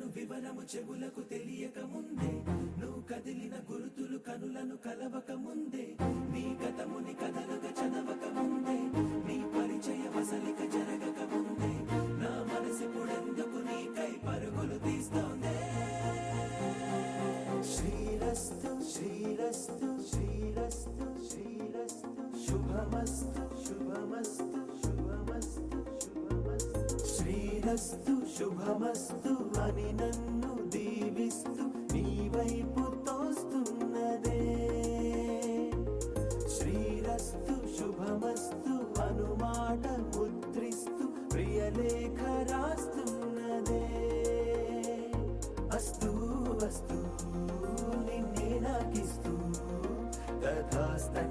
జరగను వివరము చెవులకు తెలియక ముందే, నువ్వు కదిలిన గురుతులు కనులను కలవక ముందే, నీ గతముని కథలుగా చదవక ముందే, నీ పరిచయ వసలిక జరగక ముందే, నా మనసిపుడెందుకు నీకై పరుగులు తీస్తోందే. శ్రీరస్తు శ్రీరస్తు శ్రీరస్తు శ్రీరస్తు శుభమస్తు శుభమస్తు శుభమస్తు శుభమస్తు. శ్రీరస్తు శుభమస్తు అని నన్ను దీవిస్తూ నీ వైపు తోస్తున్నదే. శ్రీరస్తు శుభమస్తు అనుమాట ముద్రిస్తూ ప్రియలేఖ రాస్తున్నదే. అస్తు అస్తు నిన్నే నాకిస్తూ తథాస్తు